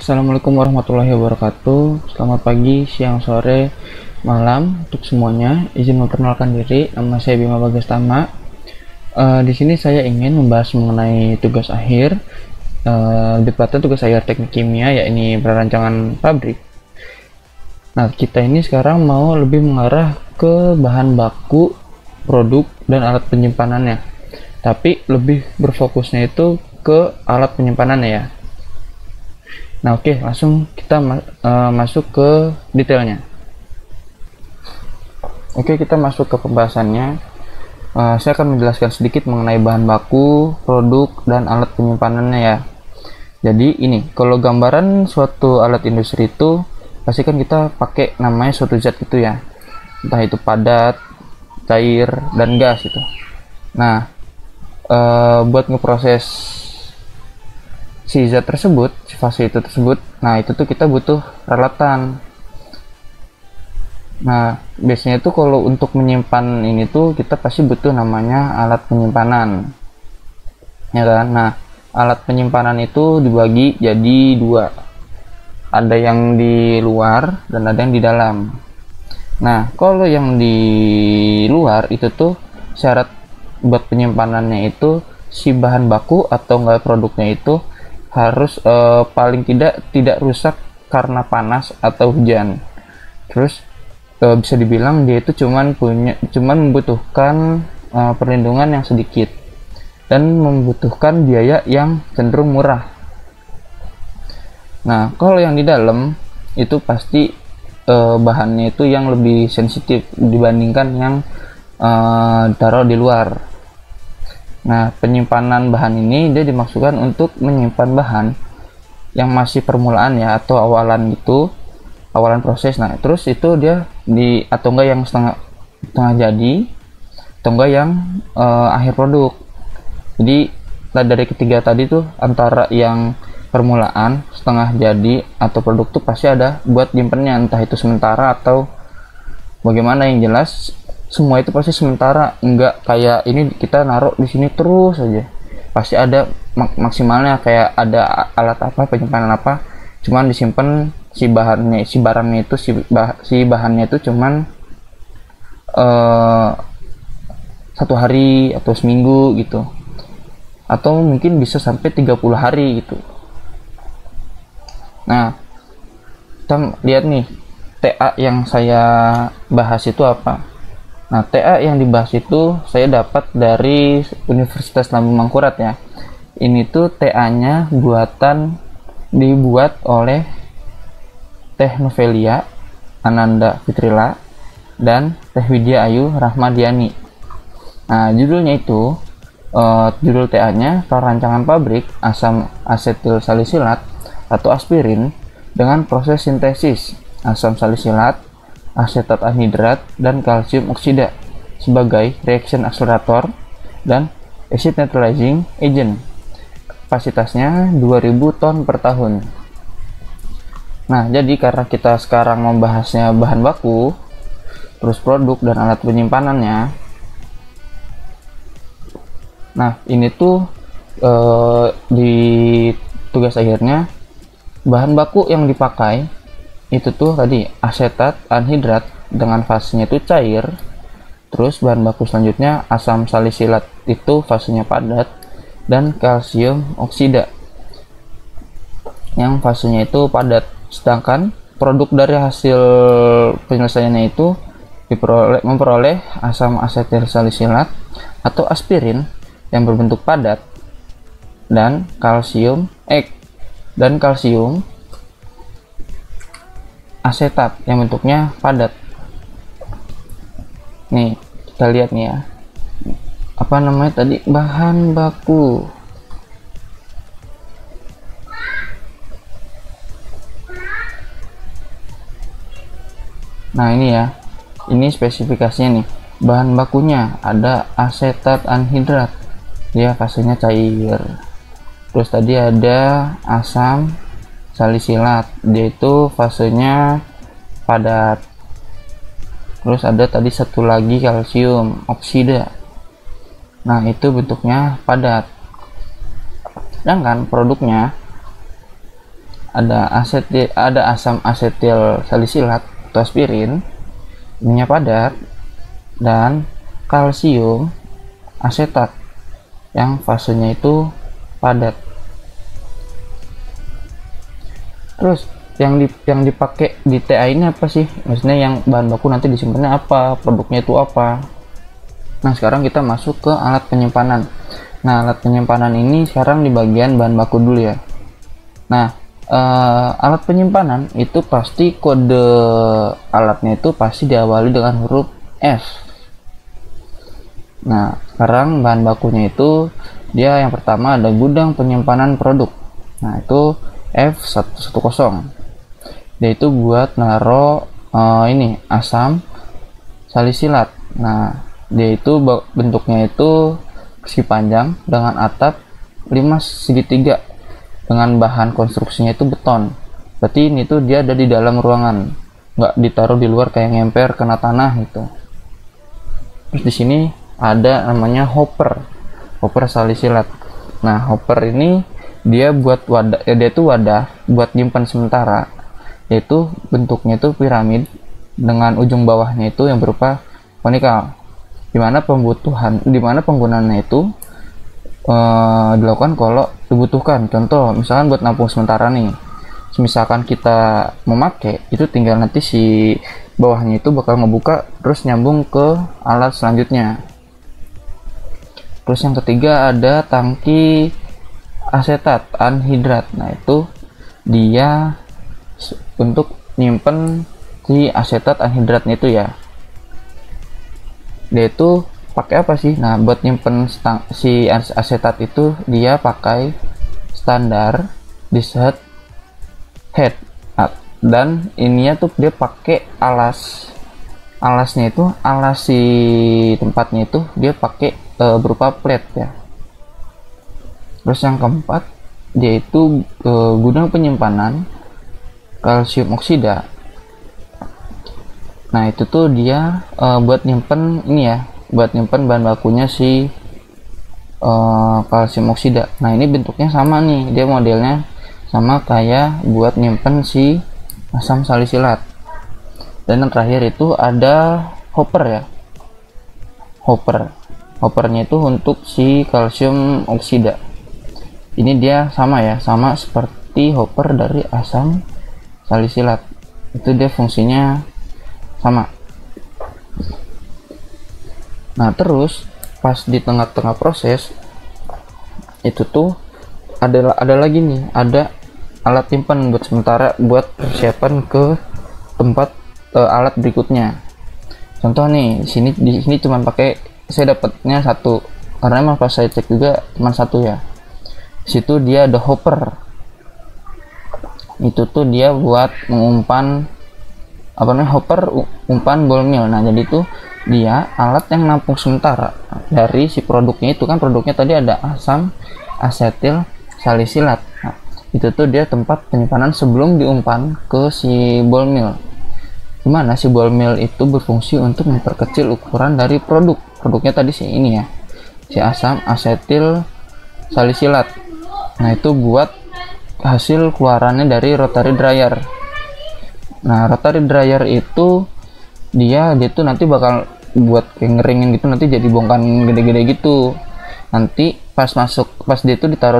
Assalamualaikum warahmatullahi wabarakatuh. Selamat pagi, siang, sore, malam untuk semuanya. Izin memperkenalkan diri, nama saya Bima Bagastama. Di sini saya ingin membahas mengenai tugas akhir, lebih tepatnya tugas akhir teknik kimia, yakni perancangan pabrik. Nah, kita ini sekarang mau lebih mengarah ke bahan baku, produk, dan alat penyimpanannya. Tapi lebih berfokusnya itu ke alat penyimpanannya ya. Nah, oke, langsung kita masuk ke detailnya. Oke, kita masuk ke pembahasannya. Saya akan menjelaskan sedikit mengenai bahan baku, produk, dan alat penyimpanannya ya. Jadi ini, kalau gambaran suatu alat industri itu pasti kan kita pakai namanya suatu zat itu ya, entah itu padat, cair, dan gas itu. Nah, buat ngeproses si zat tersebut, si fase itu tersebut, nah itu tuh kita butuh peralatan. Nah, biasanya tuh kalau untuk menyimpan ini tuh kita pasti butuh namanya alat penyimpanan, ya kan? Nah, alat penyimpanan itu dibagi jadi dua, ada yang di luar dan ada yang di dalam. Nah, kalau yang di luar itu tuh syarat buat penyimpanannya itu si bahan baku atau enggak produknya itu harus paling tidak rusak karena panas atau hujan. Terus bisa dibilang dia itu cuman membutuhkan perlindungan yang sedikit dan membutuhkan biaya yang cenderung murah. Nah, kalau yang di dalam itu pasti bahannya itu yang lebih sensitif dibandingkan yang taruh di luar. Nah, penyimpanan bahan ini dia dimaksudkan untuk menyimpan bahan yang masih permulaan ya, atau awalan gitu, awalan proses. Nah, terus itu dia atau enggak yang setengah jadi, atau enggak yang akhir produk. Jadi dari ketiga tadi tuh, antara yang permulaan, setengah jadi, atau produk tuh pasti ada buat nyimpennya, entah itu sementara atau bagaimana. Yang jelas semua itu pasti sementara, enggak kayak ini kita naruh di sini terus aja. Pasti ada maksimalnya, kayak ada alat apa, penyimpanan apa, cuman disimpan si barangnya itu, si bahannya itu cuman 1 hari atau seminggu gitu, atau mungkin bisa sampai 30 hari gitu. Nah, kita lihat nih TA yang saya bahas itu apa. Nah, TA yang dibahas itu saya dapat dari Universitas Lambung Mangkurat ya. Ini tuh TA-nya dibuat oleh Teh Novelia Ananda Fitrila dan Teh Widya Ayu Rahmadiani. Nah, judulnya itu judul TA-nya perancangan pabrik asam asetil salisilat atau aspirin dengan proses sintesis asam salisilat, asetat anhidrat, dan kalsium oksida sebagai reaction accelerator dan acid neutralizing agent. Kapasitasnya 2000 ton per tahun. Nah, jadi karena kita sekarang membahasnya bahan baku, terus produk dan alat penyimpanannya. Nah, ini tuh di tugas akhirnya bahan baku yang dipakai itu tuh tadi asetat anhidrat dengan fasenya itu cair. Terus bahan baku selanjutnya asam salisilat itu fasenya padat, dan kalsium oksida yang fasenya itu padat. Sedangkan produk dari hasil penyelesaiannya itu memperoleh asam asetil salisilat atau aspirin yang berbentuk padat dan kalsium asetat yang bentuknya padat. Nih, kita lihat nih ya. Apa namanya tadi? Bahan baku. Nah, ini ya. Ini spesifikasinya nih. Bahan bakunya ada asetat anhidrat. Dia fasenya cair. Terus tadi ada asam salisilat, dia itu fasenya padat. Terus ada tadi satu lagi kalsium oksida. Nah, itu bentuknya padat. Sedangkan produknya ada asam asetil salisilat atau aspirin, minyak padat, dan kalsium asetat yang fasenya itu padat. Terus yang dipakai di TA ini apa sih? Maksudnya yang bahan baku nanti disimpannya apa? Produknya itu apa? Nah, sekarang kita masuk ke alat penyimpanan. Nah, alat penyimpanan ini sekarang di bagian bahan baku dulu ya. Nah, alat penyimpanan itu pasti kode alatnya itu pasti diawali dengan huruf S. Nah, sekarang bahan bakunya itu dia yang pertama ada gudang penyimpanan produk. Nah, itu F110. Dia itu buat naro ini asam salisilat. Nah, dia itu bentuknya itu persegi panjang dengan atap 5 segitiga dengan bahan konstruksinya itu beton. Berarti ini tuh dia ada di dalam ruangan, nggak ditaruh di luar kayak ngemper kena tanah gitu. Terus di sini ada namanya hopper salisilat. Nah, hopper ini dia buat wadah, dia itu wadah buat nyimpan sementara, yaitu bentuknya itu piramid dengan ujung bawahnya itu yang berupa konikal, dimana penggunaannya itu dilakukan kalau dibutuhkan. Contoh misalkan buat nampung sementara nih, misalkan kita memakai itu tinggal nanti si bawahnya itu bakal ngebuka terus nyambung ke alat selanjutnya. Terus yang ketiga ada tangki asetat anhidrat. Nah, itu dia untuk nyimpen si asetat anhidratnya itu ya. Dia itu pakai apa sih? Nah, buat nyimpen si asetat itu dia pakai standar dishet head, dan ininya tuh dia pakai alasnya itu, alas si tempatnya itu dia pakai berupa plate ya. Terus yang keempat dia itu gudang penyimpanan kalsium oksida. Nah, itu tuh dia buat nyimpen ini ya, buat nyimpen bahan bakunya si kalsium oksida. Nah, ini bentuknya sama nih, dia modelnya sama kayak buat nyimpen si asam salisilat. Dan yang terakhir itu ada hopper ya. Hoppernya itu untuk si kalsium oksida. Ini dia sama ya, sama seperti hopper dari asam salisilat. Itu dia fungsinya sama. Nah, terus pas di tengah-tengah proses itu tuh ada lagi nih, ada alat simpan buat sementara buat persiapan ke tempat alat berikutnya. Contoh nih, di sini cuma pakai, saya dapatnya satu karena emang pas saya cek juga cuma satu ya. Situ dia ada hopper. Itu tuh dia buat mengumpan hopper umpan ball mill. Nah, jadi tuh dia alat yang nampung sementara dari si produknya itu, kan produknya tadi ada asam asetil salisilat. Nah, itu tuh dia tempat penyimpanan sebelum diumpan ke si ball mill. Dimana si ball mill itu berfungsi untuk memperkecil ukuran dari produknya tadi si ini ya, si asam asetil salisilat. Nah, itu buat hasil keluarannya dari rotary dryer. Nah, rotary dryer itu dia tuh nanti bakal buat kayak ngeringin gitu, nanti jadi bongkahan gede-gede gitu. Nanti pas dia itu ditaruh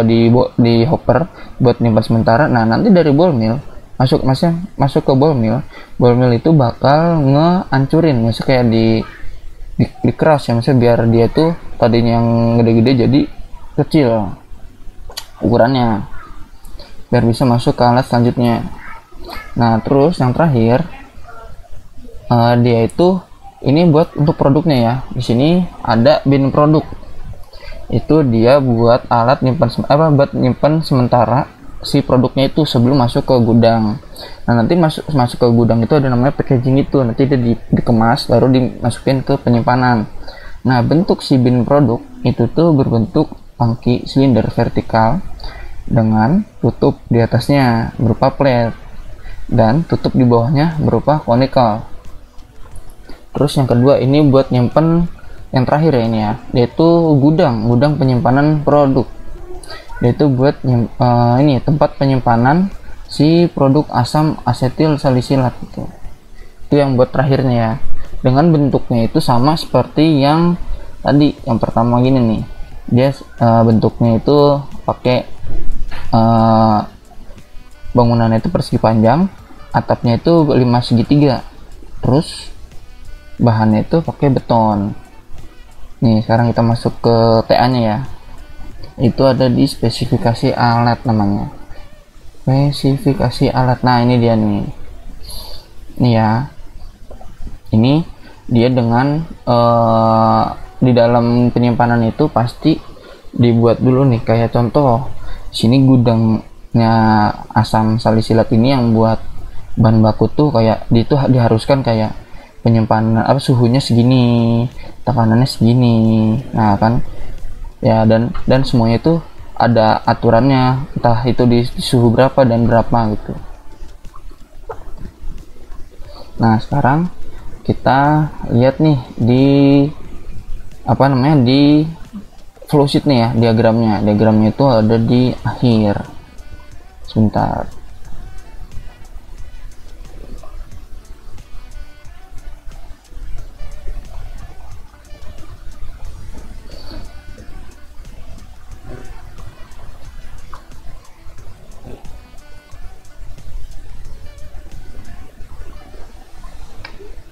di hopper buat nyimpan sementara. Nah, nanti dari ball mill masuk ke ball mill itu bakal ngehancurin, misalnya kayak di keras ya, misalnya biar dia tuh tadinya yang gede-gede jadi kecil ukurannya, biar bisa masuk ke alat selanjutnya. Nah, terus yang terakhir dia itu ini buat untuk produknya ya. Di sini ada bin produk. Itu dia buat alat buat nyimpan sementara si produknya itu sebelum masuk ke gudang. Nah, nanti masuk ke gudang itu ada namanya packaging itu. Nanti dia dikemas baru dimasukin ke penyimpanan. Nah, bentuk si bin produk itu tuh berbentuk tangki silinder vertikal dengan tutup di atasnya berupa plate dan tutup di bawahnya berupa konikal. Terus yang kedua ini buat nyimpen, yang terakhir ya ini ya, yaitu gudang penyimpanan produk. yaitu buat ini tempat penyimpanan si produk asam asetil salisilat itu yang buat terakhirnya ya. Dengan bentuknya itu sama seperti yang tadi yang pertama gini nih, dia bentuknya itu pakai bangunannya itu persegi panjang, atapnya itu 5 segitiga, terus bahannya itu pakai beton. Nih sekarang kita masuk ke TA nya ya, itu ada di spesifikasi alat namanya, spesifikasi alat. Nah ini dia nih ya, ini dia dengan di dalam penyimpanan itu pasti dibuat dulu nih, kayak contoh sini gudangnya asam salisilat ini yang buat bahan baku tuh kayak itu diharuskan kayak penyimpanan suhunya segini, tekanannya segini, nah kan ya, dan semuanya itu ada aturannya, entah itu di suhu berapa dan berapa gitu. Nah sekarang kita lihat nih di di flowsheet nih ya, diagramnya itu ada di akhir. Sebentar.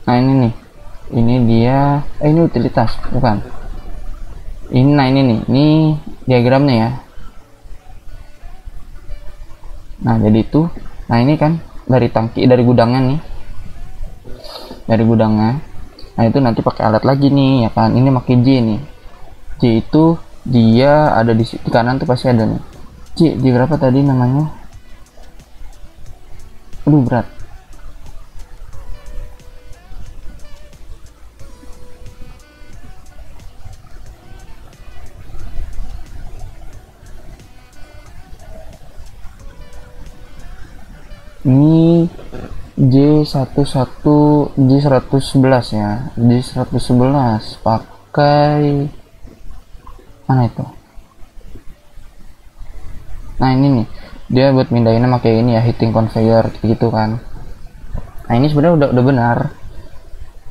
Nah ini nih, ini dia ini utilitas bukan ini. Nah ini nih, ini diagramnya ya. Nah jadi itu, nah ini kan dari tangki, dari gudangnya nih, dari gudangnya. Nah itu nanti pakai alat lagi nih ya kan, ini pakai J nih. J itu dia ada di kanan tuh pasti ada nih. J berapa tadi namanya, aduh berat. Ini J111 ya, J111 pakai mana itu. Nah ini nih, dia buat mindahinnya pakai ini ya, heating conveyor gitu kan. Nah ini sebenarnya udah benar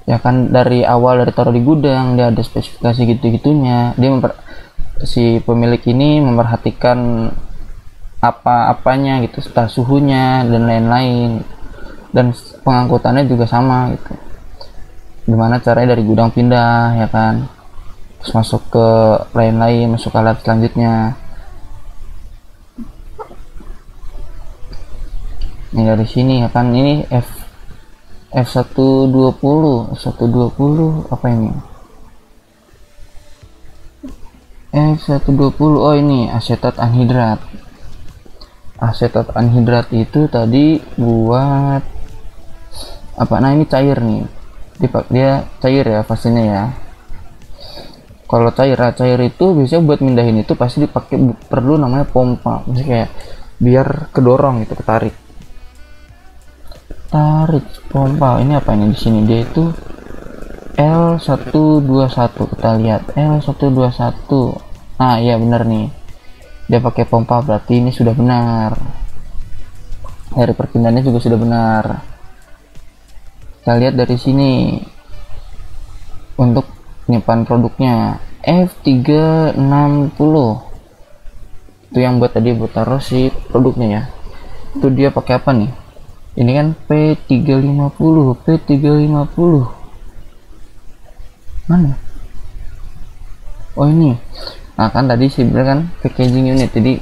ya kan, dari awal, dari taruh di gudang dia ada spesifikasi gitu-gitunya. Dia si pemilik ini memperhatikan apa-apanya gitu, serta suhunya dan lain-lain, dan pengangkutannya juga sama gitu, gimana caranya dari gudang pindah ya kan, terus masuk ke lain-lain, masuk ke alat selanjutnya. Ini dari sini ya kan, ini F120 apa ini, F120, oh ini asetat anhidrat. Asetat anhidrat itu tadi buat apa, nah ini cair nih, dia cair ya pastinya ya. Kalau cair itu biasanya buat mindahin itu pasti dipakai, perlu namanya pompa, misalnya kayak biar kedorong gitu, tarik pompa. Ini apa ini di sini, dia itu L121, kita lihat L121. Nah iya bener nih, dia pakai pompa, berarti ini sudah benar, dari perpindahannya juga sudah benar. Kita lihat dari sini untuk nyimpan produknya F360, itu yang buat tadi buat taruh si produknya ya. Itu dia pakai apa nih, ini kan P350 mana, oh ini. Nah kan tadi sih bener kan packaging unit, jadi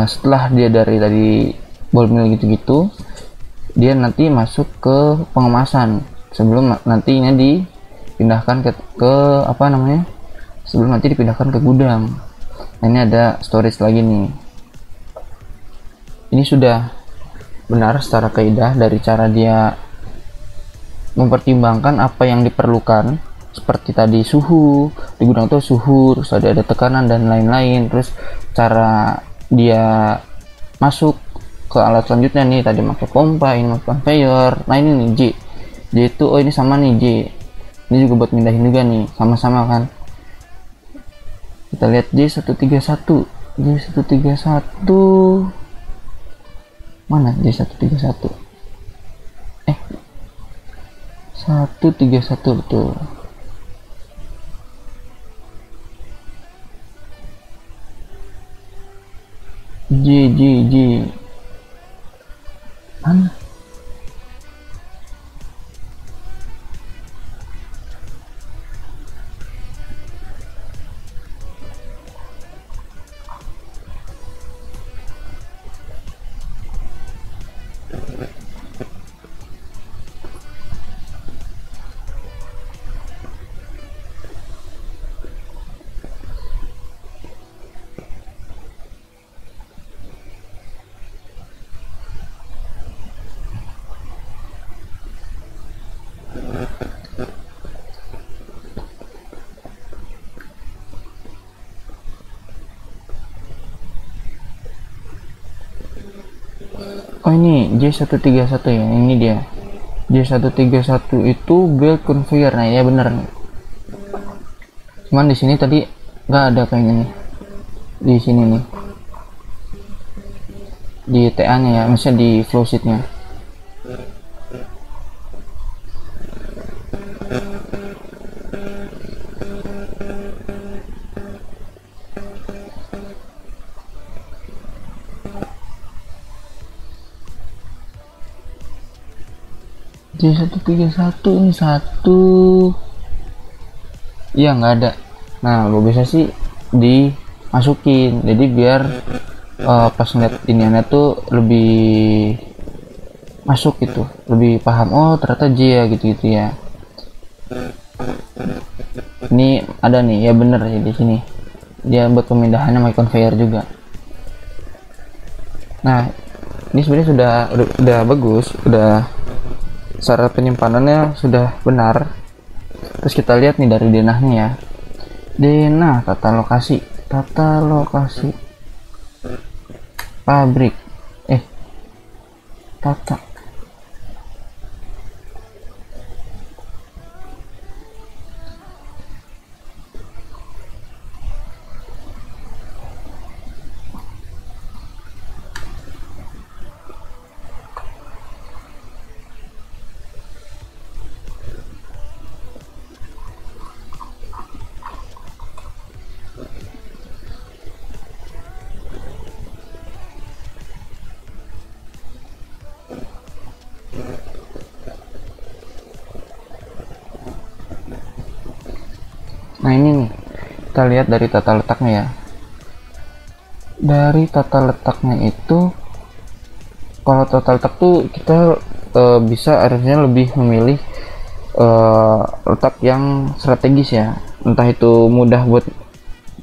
setelah dia dari tadi ball mill gitu-gitu, dia nanti masuk ke pengemasan sebelum nantinya dipindahkan ke apa namanya, sebelum nanti dipindahkan ke gudang. Nah ini ada storage lagi nih. Ini sudah benar secara kaidah, dari cara dia mempertimbangkan apa yang diperlukan, seperti tadi suhu di gudang tuh, suhu, terus ada tekanan dan lain-lain, terus cara dia masuk ke alat selanjutnya nih, tadi pakai pompa, ini pakai conveyor. Nah ini nih J itu, oh ini sama nih J, ini juga buat mindahin juga nih, sama-sama kan. Kita lihat J131, J131 mana? J131 131 betul. J mana? Oh ini J131 ya, ini dia. J131 itu belt conveyor. Nah ya bener. Cuman di sini tadi nggak ada kayaknya nih. Di sini nih. Di TA-nya ya, misalnya di flow sheet-nya. J131 ini satu ya nggak ada. Nah lo bisa sih dimasukin, jadi biar pas ngeliat iniannya tuh lebih masuk gitu, lebih paham, oh ternyata J ya gitu ya. Ini ada nih ya, bener ya, di sini dia buat pemindahannya my conveyor juga. Nah ini sebenarnya sudah bagus, udah cara penyimpanannya sudah benar. Terus kita lihat nih dari denahnya ya, denah tata lokasi pabrik tata Nah ini nih, kita lihat dari tata letaknya ya. Dari tata letaknya itu, kalau tata letak tuh kita bisa harusnya lebih memilih letak yang strategis ya. Entah itu mudah buat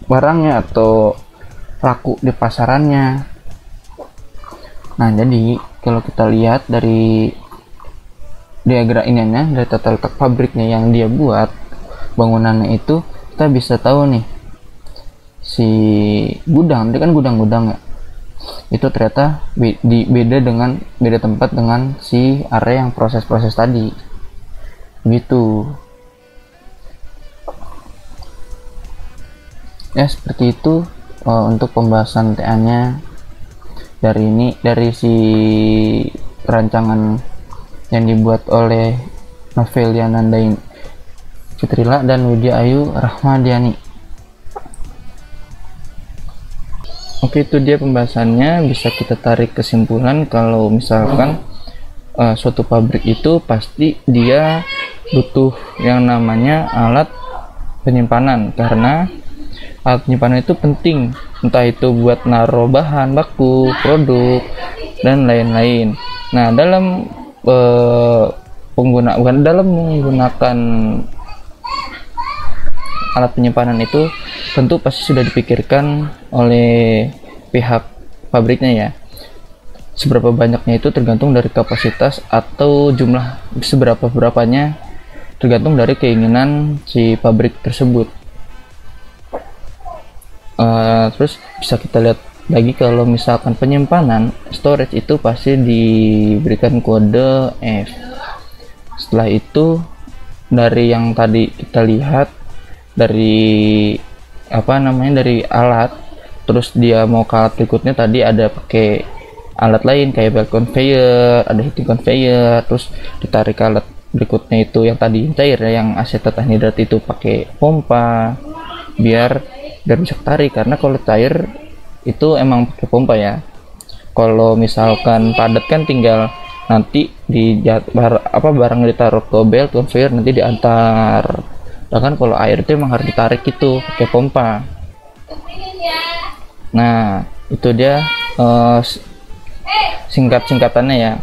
barangnya atau laku di pasarannya. Nah jadi kalau kita lihat dari diagram ininya, dari tata letak pabriknya yang dia buat, bangunannya itu kita bisa tahu nih, si gudang, dia kan gudang-gudang ya, itu ternyata beda tempat dengan si area yang proses-proses tadi gitu ya. Seperti itu untuk pembahasan TA nya dari si rancangan yang dibuat oleh Novelia Nandain Fitrila dan Widya Ayu Rahmadiani. Oke, itu dia pembahasannya. Bisa kita tarik kesimpulan kalau misalkan suatu pabrik itu pasti dia butuh yang namanya alat penyimpanan, karena alat penyimpanan itu penting, entah itu buat naruh bahan baku, produk, dan lain-lain. Nah, dalam menggunakan alat penyimpanan itu tentu pasti sudah dipikirkan oleh pihak pabriknya ya. Seberapa banyaknya itu tergantung dari kapasitas atau jumlah, berapanya tergantung dari keinginan si pabrik tersebut. Terus bisa kita lihat lagi kalau misalkan penyimpanan storage itu pasti diberikan kode F. Setelah itu dari yang tadi kita lihat dari dari alat terus dia mau ke alat berikutnya, tadi ada pakai alat lain kayak belt conveyor, ada heating conveyor, terus ditarik ke alat berikutnya itu yang tadi cair ya, yang asetat anhidrat itu pakai pompa biar bisa tarik, karena kalau cair itu emang pakai pompa ya. Kalau misalkan padat kan tinggal nanti di barang ditaruh ke belt conveyor nanti diantar. Bahkan kalau air itu emang harus ditarik itu pakai pompa. Nah itu dia singkatannya ya.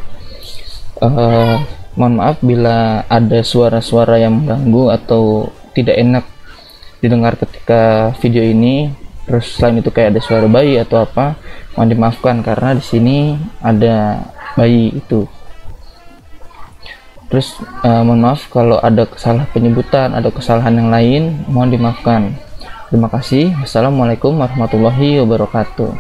Mohon maaf bila ada suara-suara yang mengganggu atau tidak enak didengar ketika video ini. Terus selain itu kayak ada suara bayi atau apa, mohon dimaafkan karena di sini ada bayi itu. Terus mohon maaf kalau ada kesalahan penyebutan, ada kesalahan yang lain, mohon dimaafkan. Terima kasih. Wassalamualaikum warahmatullahi wabarakatuh.